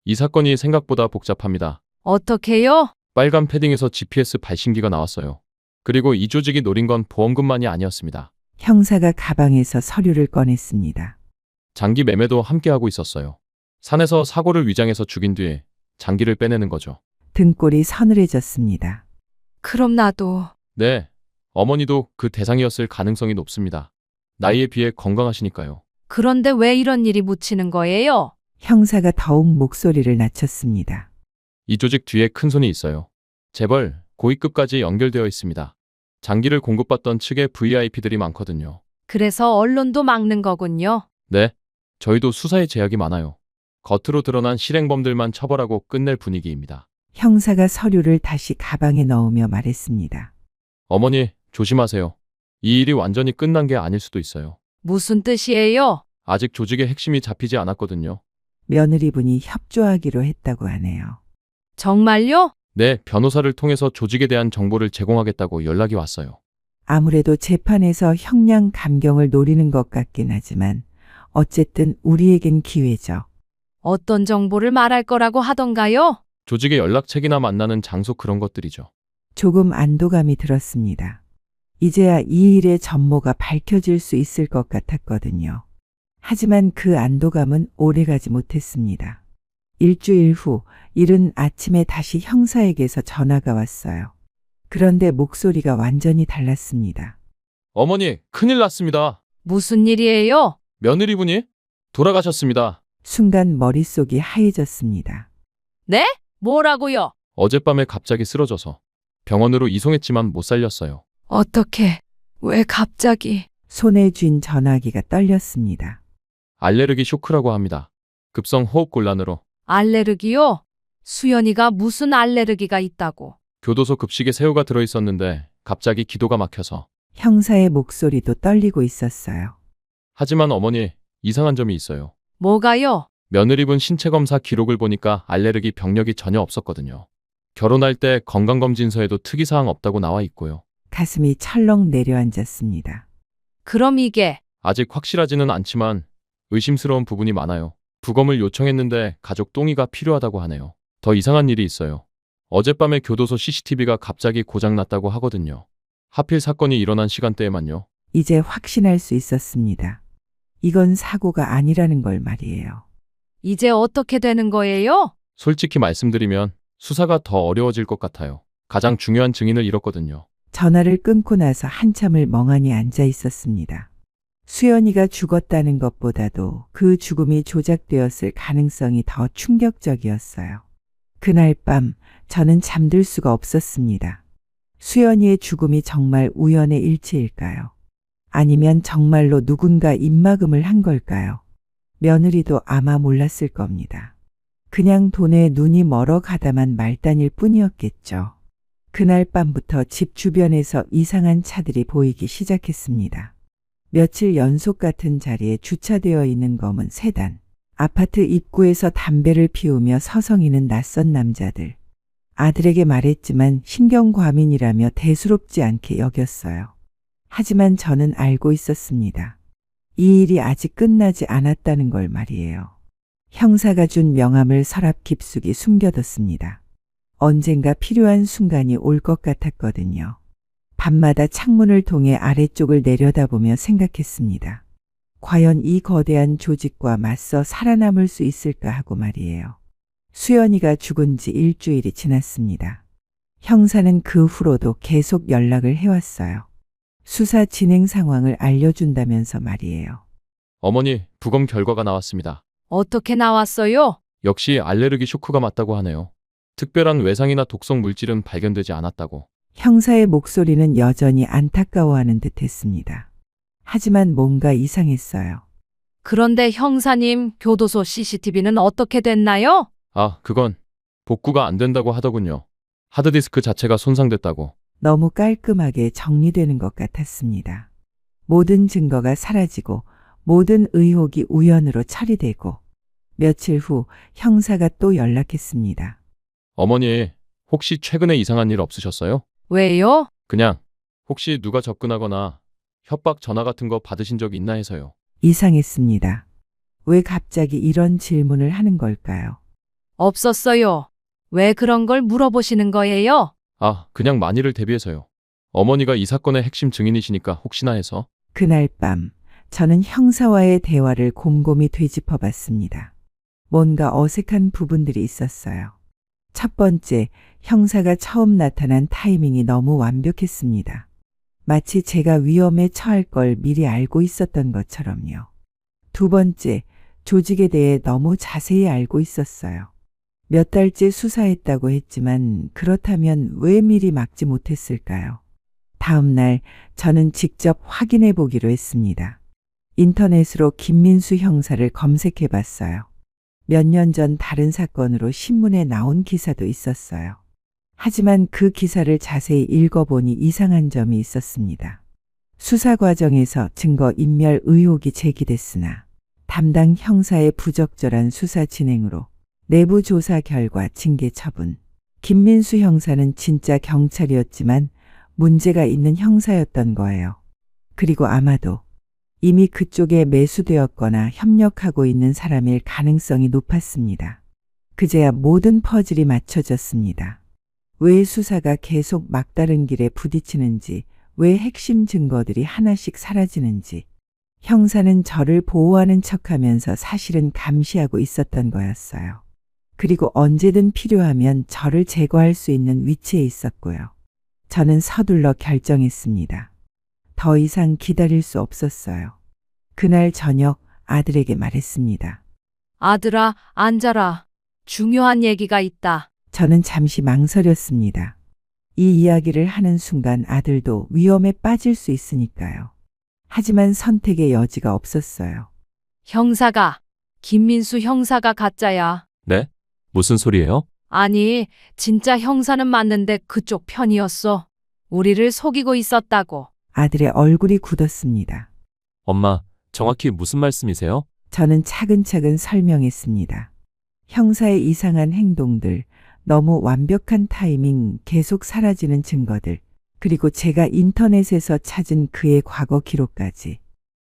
이 사건이 생각보다 복잡합니다. 어떻게요? 빨간 패딩에서 GPS 발신기가 나왔어요. 그리고 이 조직이 노린 건 보험금만이 아니었습니다. 형사가 가방에서 서류를 꺼냈습니다. 장기 매매도 함께하고 있었어요. 산에서 사고를 위장해서 죽인 뒤에 장기를 빼내는 거죠. 등골이 서늘해졌습니다. 그럼 나도. 네, 어머니도 그 대상이었을 가능성이 높습니다. 나이에 비해 건강하시니까요. 그런데 왜 이런 일이 묻히는 거예요? 형사가 더욱 목소리를 낮췄습니다. 이 조직 뒤에 큰 손이 있어요. 재벌, 고위급까지 연결되어 있습니다. 장기를 공급받던 측의 VIP들이 많거든요. 그래서 언론도 막는 거군요. 네, 저희도 수사에 제약이 많아요. 겉으로 드러난 실행범들만 처벌하고 끝낼 분위기입니다. 형사가 서류를 다시 가방에 넣으며 말했습니다. 어머니, 조심하세요. 이 일이 완전히 끝난 게 아닐 수도 있어요. 무슨 뜻이에요? 아직 조직의 핵심이 잡히지 않았거든요. 며느리분이 협조하기로 했다고 하네요. 정말요? 네, 변호사를 통해서 조직에 대한 정보를 제공하겠다고 연락이 왔어요. 아무래도 재판에서 형량 감경을 노리는 것 같긴 하지만 어쨌든 우리에겐 기회죠. 어떤 정보를 말할 거라고 하던가요? 조직의 연락책이나 만나는 장소 그런 것들이죠. 조금 안도감이 들었습니다. 이제야 이 일의 전모가 밝혀질 수 있을 것 같았거든요. 하지만 그 안도감은 오래가지 못했습니다. 일주일 후 이른 아침에 다시 형사에게서 전화가 왔어요. 그런데 목소리가 완전히 달랐습니다. 어머니, 큰일 났습니다. 무슨 일이에요? 며느리분이 돌아가셨습니다. 순간 머릿속이 하얘졌습니다. 네? 뭐라고요? 어젯밤에 갑자기 쓰러져서 병원으로 이송했지만 못 살렸어요. 어떻게? 왜 갑자기? 손에 쥔 전화기가 떨렸습니다. 알레르기 쇼크라고 합니다. 급성 호흡곤란으로 알레르기요? 수연이가 무슨 알레르기가 있다고? 교도소 급식에 새우가 들어있었는데 갑자기 기도가 막혀서. 형사의 목소리도 떨리고 있었어요. 하지만 어머니, 이상한 점이 있어요. 뭐가요? 며느리분 신체검사 기록을 보니까 알레르기 병력이 전혀 없었거든요. 결혼할 때 건강검진서에도 특이사항 없다고 나와 있고요. 가슴이 철렁 내려앉았습니다. 그럼 이게 아직 확실하지는 않지만 의심스러운 부분이 많아요. 부검을 요청했는데 가족 동의가 필요하다고 하네요. 더 이상한 일이 있어요. 어젯밤에 교도소 CCTV가 갑자기 고장났다고 하거든요. 하필 사건이 일어난 시간대에만요. 이제 확신할 수 있었습니다. 이건 사고가 아니라는 걸 말이에요. 이제 어떻게 되는 거예요? 솔직히 말씀드리면 수사가 더 어려워질 것 같아요. 가장 중요한 증인을 잃었거든요. 전화를 끊고 나서 한참을 멍하니 앉아 있었습니다. 수연이가 죽었다는 것보다도 그 죽음이 조작되었을 가능성이 더 충격적이었어요. 그날 밤 저는 잠들 수가 없었습니다. 수연이의 죽음이 정말 우연의 일치일까요? 아니면 정말로 누군가 입막음을 한 걸까요? 며느리도 아마 몰랐을 겁니다. 그냥 돈에 눈이 멀어 가다만 말단일 뿐이었겠죠. 그날 밤부터 집 주변에서 이상한 차들이 보이기 시작했습니다. 며칠 연속 같은 자리에 주차되어 있는 검은 세단, 아파트 입구에서 담배를 피우며 서성이는 낯선 남자들. 아들에게 말했지만 신경과민이라며 대수롭지 않게 여겼어요. 하지만 저는 알고 있었습니다. 이 일이 아직 끝나지 않았다는 걸 말이에요. 형사가 준 명함을 서랍 깊숙이 숨겨뒀습니다. 언젠가 필요한 순간이 올 것 같았거든요. 밤마다 창문을 통해 아래쪽을 내려다보며 생각했습니다. 과연 이 거대한 조직과 맞서 살아남을 수 있을까 하고 말이에요. 수연이가 죽은 지 일주일이 지났습니다. 형사는 그 후로도 계속 연락을 해왔어요. 수사 진행 상황을 알려준다면서 말이에요. 어머니, 부검 결과가 나왔습니다. 어떻게 나왔어요? 역시 알레르기 쇼크가 맞다고 하네요. 특별한 외상이나 독성 물질은 발견되지 않았다고. 형사의 목소리는 여전히 안타까워하는 듯 했습니다. 하지만 뭔가 이상했어요. 그런데 형사님, 교도소 CCTV는 어떻게 됐나요? 아, 그건 복구가 안 된다고 하더군요. 하드디스크 자체가 손상됐다고. 너무 깔끔하게 정리되는 것 같았습니다. 모든 증거가 사라지고 모든 의혹이 우연으로 처리되고 며칠 후 형사가 또 연락했습니다. 어머니, 혹시 최근에 이상한 일 없으셨어요? 왜요? 그냥 혹시 누가 접근하거나 협박 전화 같은 거 받으신 적 있나 해서요. 이상했습니다. 왜 갑자기 이런 질문을 하는 걸까요? 없었어요. 왜 그런 걸 물어보시는 거예요? 아, 그냥 만일을 대비해서요. 어머니가 이 사건의 핵심 증인이시니까 혹시나 해서. 그날 밤 저는 형사와의 대화를 곰곰이 되짚어 봤습니다. 뭔가 어색한 부분들이 있었어요. 첫 번째, 형사가 처음 나타난 타이밍이 너무 완벽했습니다. 마치 제가 위험에 처할 걸 미리 알고 있었던 것처럼요. 두 번째, 조직에 대해 너무 자세히 알고 있었어요. 몇 달째 수사했다고 했지만 그렇다면 왜 미리 막지 못했을까요? 다음 날 저는 직접 확인해 보기로 했습니다. 인터넷으로 김민수 형사를 검색해 봤어요. 몇 년 전 다른 사건으로 신문에 나온 기사도 있었어요. 하지만 그 기사를 자세히 읽어보니 이상한 점이 있었습니다. 수사 과정에서 증거 인멸 의혹이 제기됐으나 담당 형사의 부적절한 수사 진행으로 내부 조사 결과 징계 처분. 김민수 형사는 진짜 경찰이었지만 문제가 있는 형사였던 거예요. 그리고 아마도 이미 그쪽에 매수되었거나 협력하고 있는 사람일 가능성이 높았습니다. 그제야 모든 퍼즐이 맞춰졌습니다. 왜 수사가 계속 막다른 길에 부딪히는지, 왜 핵심 증거들이 하나씩 사라지는지. 형사는 저를 보호하는 척하면서 사실은 감시하고 있었던 거였어요. 그리고 언제든 필요하면 저를 제거할 수 있는 위치에 있었고요. 저는 서둘러 결정했습니다. 더 이상 기다릴 수 없었어요. 그날 저녁 아들에게 말했습니다. 아들아, 앉아라. 중요한 얘기가 있다. 저는 잠시 망설였습니다. 이 이야기를 하는 순간 아들도 위험에 빠질 수 있으니까요. 하지만 선택의 여지가 없었어요. 형사가, 김민수 형사가 가짜야. 네? 무슨 소리예요? 아니, 진짜 형사는 맞는데 그쪽 편이었어. 우리를 속이고 있었다고. 아들의 얼굴이 굳었습니다. 엄마, 정확히 무슨 말씀이세요? 저는 차근차근 설명했습니다. 형사의 이상한 행동들, 너무 완벽한 타이밍, 계속 사라지는 증거들, 그리고 제가 인터넷에서 찾은 그의 과거 기록까지.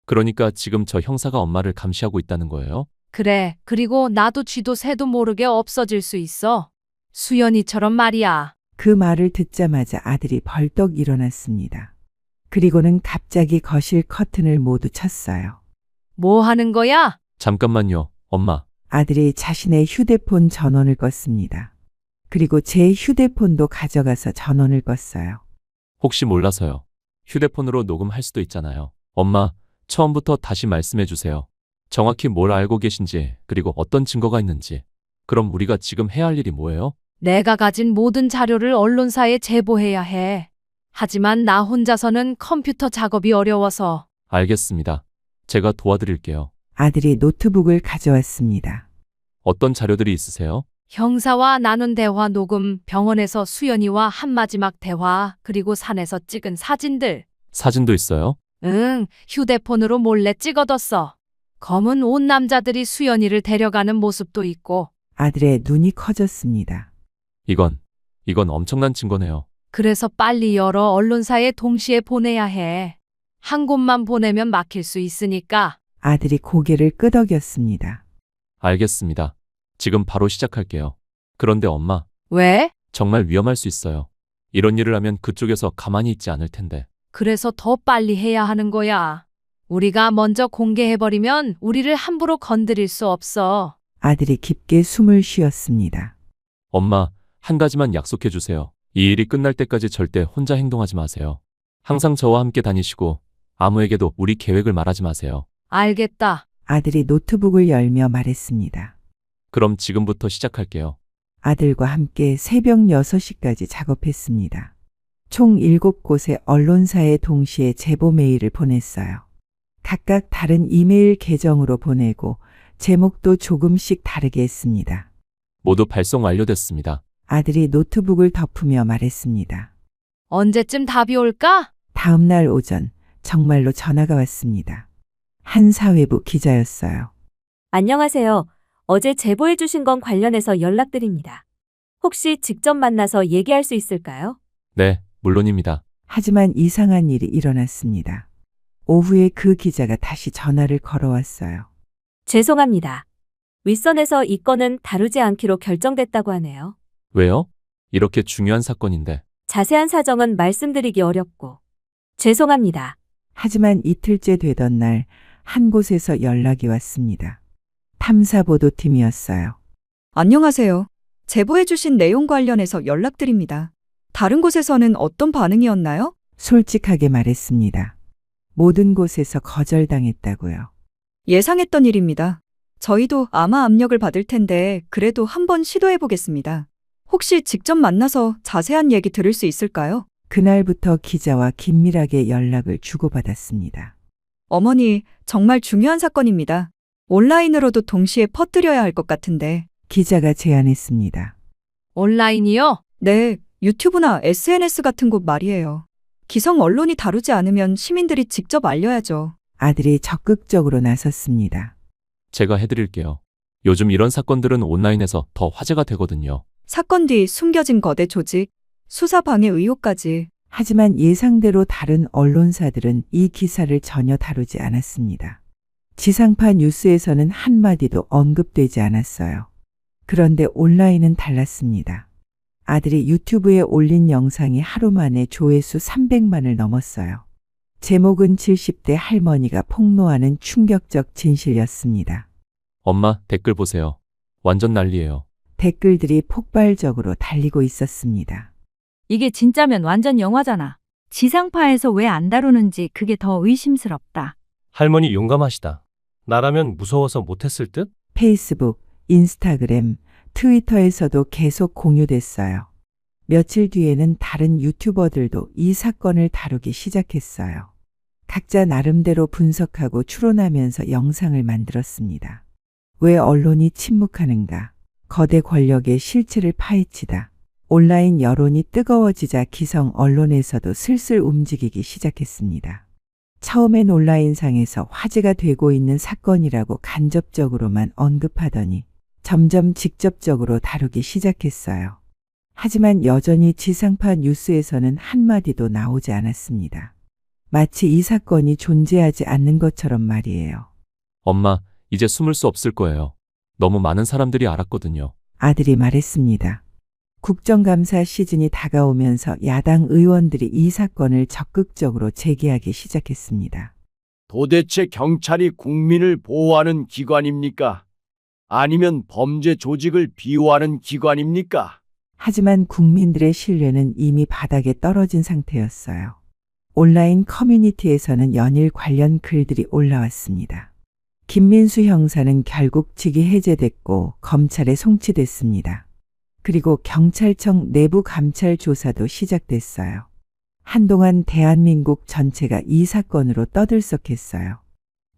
그러니까 지금 저 형사가 엄마를 감시하고 있다는 거예요? 그래, 그리고 나도 쥐도 새도 모르게 없어질 수 있어. 수연이처럼 말이야. 그 말을 듣자마자 아들이 벌떡 일어났습니다. 그리고는 갑자기 거실 커튼을 모두 쳤어요. 뭐 하는 거야? 잠깐만요, 엄마. 아들이 자신의 휴대폰 전원을 껐습니다. 그리고 제 휴대폰도 가져가서 전원을 껐어요. 혹시 몰라서요. 휴대폰으로 녹음할 수도 있잖아요. 엄마, 처음부터 다시 말씀해 주세요. 정확히 뭘 알고 계신지, 그리고 어떤 증거가 있는지. 그럼 우리가 지금 해야 할 일이 뭐예요? 내가 가진 모든 자료를 언론사에 제보해야 해. 하지만 나 혼자서는 컴퓨터 작업이 어려워서. 알겠습니다. 제가 도와드릴게요. 아들이 노트북을 가져왔습니다. 어떤 자료들이 있으세요? 형사와 나눈 대화 녹음, 병원에서 수연이와 한 마지막 대화, 그리고 산에서 찍은 사진들. 사진도 있어요? 응, 휴대폰으로 몰래 찍어뒀어. 검은 옷 남자들이 수연이를 데려가는 모습도 있고. 아들의 눈이 커졌습니다. 이건 엄청난 증거네요. 그래서 빨리 여러 언론사에 동시에 보내야 해. 한 곳만 보내면 막힐 수 있으니까. 아들이 고개를 끄덕였습니다. 알겠습니다. 지금 바로 시작할게요. 그런데 엄마, 왜? 정말 위험할 수 있어요. 이런 일을 하면 그쪽에서 가만히 있지 않을 텐데. 그래서 더 빨리 해야 하는 거야. 우리가 먼저 공개해버리면 우리를 함부로 건드릴 수 없어. 아들이 깊게 숨을 쉬었습니다. 엄마, 한 가지만 약속해 주세요. 이 일이 끝날 때까지 절대 혼자 행동하지 마세요. 항상 저와 함께 다니시고 아무에게도 우리 계획을 말하지 마세요. 알겠다. 아들이 노트북을 열며 말했습니다. 그럼 지금부터 시작할게요. 아들과 함께 새벽 6시까지 작업했습니다. 총 7곳의 언론사에 동시에 제보 메일을 보냈어요. 각각 다른 이메일 계정으로 보내고 제목도 조금씩 다르게 했습니다. 모두 발송 완료됐습니다. 아들이 노트북을 덮으며 말했습니다. 언제쯤 답이 올까? 다음 날 오전 정말로 전화가 왔습니다. 한 사회부 기자였어요. 안녕하세요. 어제 제보해 주신 건 관련해서 연락드립니다. 혹시 직접 만나서 얘기할 수 있을까요? 네, 물론입니다. 하지만 이상한 일이 일어났습니다. 오후에 그 기자가 다시 전화를 걸어왔어요. 죄송합니다. 윗선에서 이 건은 다루지 않기로 결정됐다고 하네요. 왜요? 이렇게 중요한 사건인데. 자세한 사정은 말씀드리기 어렵고. 죄송합니다. 하지만 이틀째 되던 날 한 곳에서 연락이 왔습니다. 탐사보도팀이었어요. 안녕하세요. 제보해주신 내용 관련해서 연락드립니다. 다른 곳에서는 어떤 반응이었나요? 솔직하게 말했습니다. 모든 곳에서 거절당했다고요. 예상했던 일입니다. 저희도 아마 압력을 받을 텐데 그래도 한번 시도해보겠습니다. 혹시 직접 만나서 자세한 얘기 들을 수 있을까요? 그날부터 기자와 긴밀하게 연락을 주고받았습니다. 어머니, 정말 중요한 사건입니다. 온라인으로도 동시에 퍼뜨려야 할 것 같은데. 기자가 제안했습니다. 온라인이요? 네, 유튜브나 SNS 같은 곳 말이에요. 기성 언론이 다루지 않으면 시민들이 직접 알려야죠. 아들이 적극적으로 나섰습니다. 제가 해드릴게요. 요즘 이런 사건들은 온라인에서 더 화제가 되거든요. 사건 뒤 숨겨진 거대 조직, 수사 방해 의혹까지. 하지만 예상대로 다른 언론사들은 이 기사를 전혀 다루지 않았습니다. 지상파 뉴스에서는 한마디도 언급되지 않았어요. 그런데 온라인은 달랐습니다. 아들이 유튜브에 올린 영상이 하루 만에 조회수 300만을 넘었어요. 제목은 70대 할머니가 폭로하는 충격적 진실이었습니다. 엄마, 댓글 보세요. 완전 난리예요. 댓글들이 폭발적으로 달리고 있었습니다. 이게 진짜면 완전 영화잖아. 지상파에서 왜 안 다루는지 그게 더 의심스럽다. 할머니 용감하시다. 나라면 무서워서 못했을 듯? 페이스북, 인스타그램, 트위터에서도 계속 공유됐어요. 며칠 뒤에는 다른 유튜버들도 이 사건을 다루기 시작했어요. 각자 나름대로 분석하고 추론하면서 영상을 만들었습니다. 왜 언론이 침묵하는가? 거대 권력의 실체를 파헤치다. 온라인 여론이 뜨거워지자 기성 언론에서도 슬슬 움직이기 시작했습니다. 처음엔 온라인상에서 화제가 되고 있는 사건이라고 간접적으로만 언급하더니 점점 직접적으로 다루기 시작했어요. 하지만 여전히 지상파 뉴스에서는 한마디도 나오지 않았습니다. 마치 이 사건이 존재하지 않는 것처럼 말이에요. 엄마, 이제 숨을 수 없을 거예요. 너무 많은 사람들이 알았거든요. 아들이 말했습니다. 국정감사 시즌이 다가오면서 야당 의원들이 이 사건을 적극적으로 제기하기 시작했습니다. 도대체 경찰이 국민을 보호하는 기관입니까? 아니면 범죄 조직을 비호하는 기관입니까? 하지만 국민들의 신뢰는 이미 바닥에 떨어진 상태였어요. 온라인 커뮤니티에서는 연일 관련 글들이 올라왔습니다. 김민수 형사는 결국 직위 해제됐고 검찰에 송치됐습니다. 그리고 경찰청 내부 감찰 조사도 시작됐어요. 한동안 대한민국 전체가 이 사건으로 떠들썩했어요.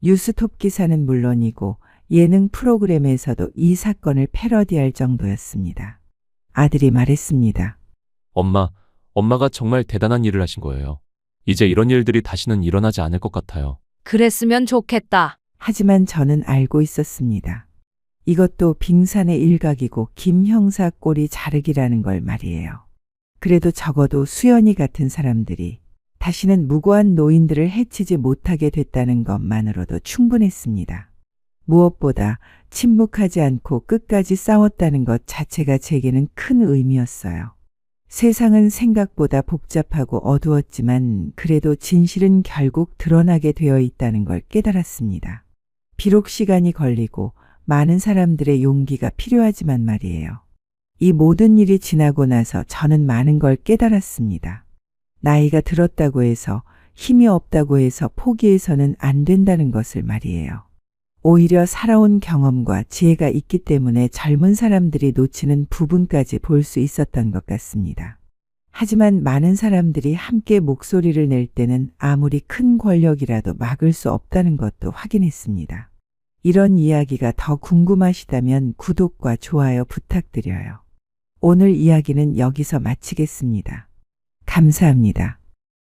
뉴스톱 기사는 물론이고 예능 프로그램에서도 이 사건을 패러디할 정도였습니다. 아들이 말했습니다. 엄마가 정말 대단한 일을 하신 거예요. 이제 이런 일들이 다시는 일어나지 않을 것 같아요. 그랬으면 좋겠다. 하지만 저는 알고 있었습니다. 이것도 빙산의 일각이고 김 형사 꼬리 자르기라는 걸 말이에요. 그래도 적어도 수연이 같은 사람들이 다시는 무고한 노인들을 해치지 못하게 됐다는 것만으로도 충분했습니다. 무엇보다 침묵하지 않고 끝까지 싸웠다는 것 자체가 제게는 큰 의미였어요. 세상은 생각보다 복잡하고 어두웠지만 그래도 진실은 결국 드러나게 되어 있다는 걸 깨달았습니다. 비록 시간이 걸리고 많은 사람들의 용기가 필요하지만 말이에요. 이 모든 일이 지나고 나서 저는 많은 걸 깨달았습니다. 나이가 들었다고 해서 힘이 없다고 해서 포기해서는 안 된다는 것을 말이에요. 오히려 살아온 경험과 지혜가 있기 때문에 젊은 사람들이 놓치는 부분까지 볼 수 있었던 것 같습니다. 하지만 많은 사람들이 함께 목소리를 낼 때는 아무리 큰 권력이라도 막을 수 없다는 것도 확인했습니다. 이런 이야기가 더 궁금하시다면 구독과 좋아요 부탁드려요. 오늘 이야기는 여기서 마치겠습니다. 감사합니다.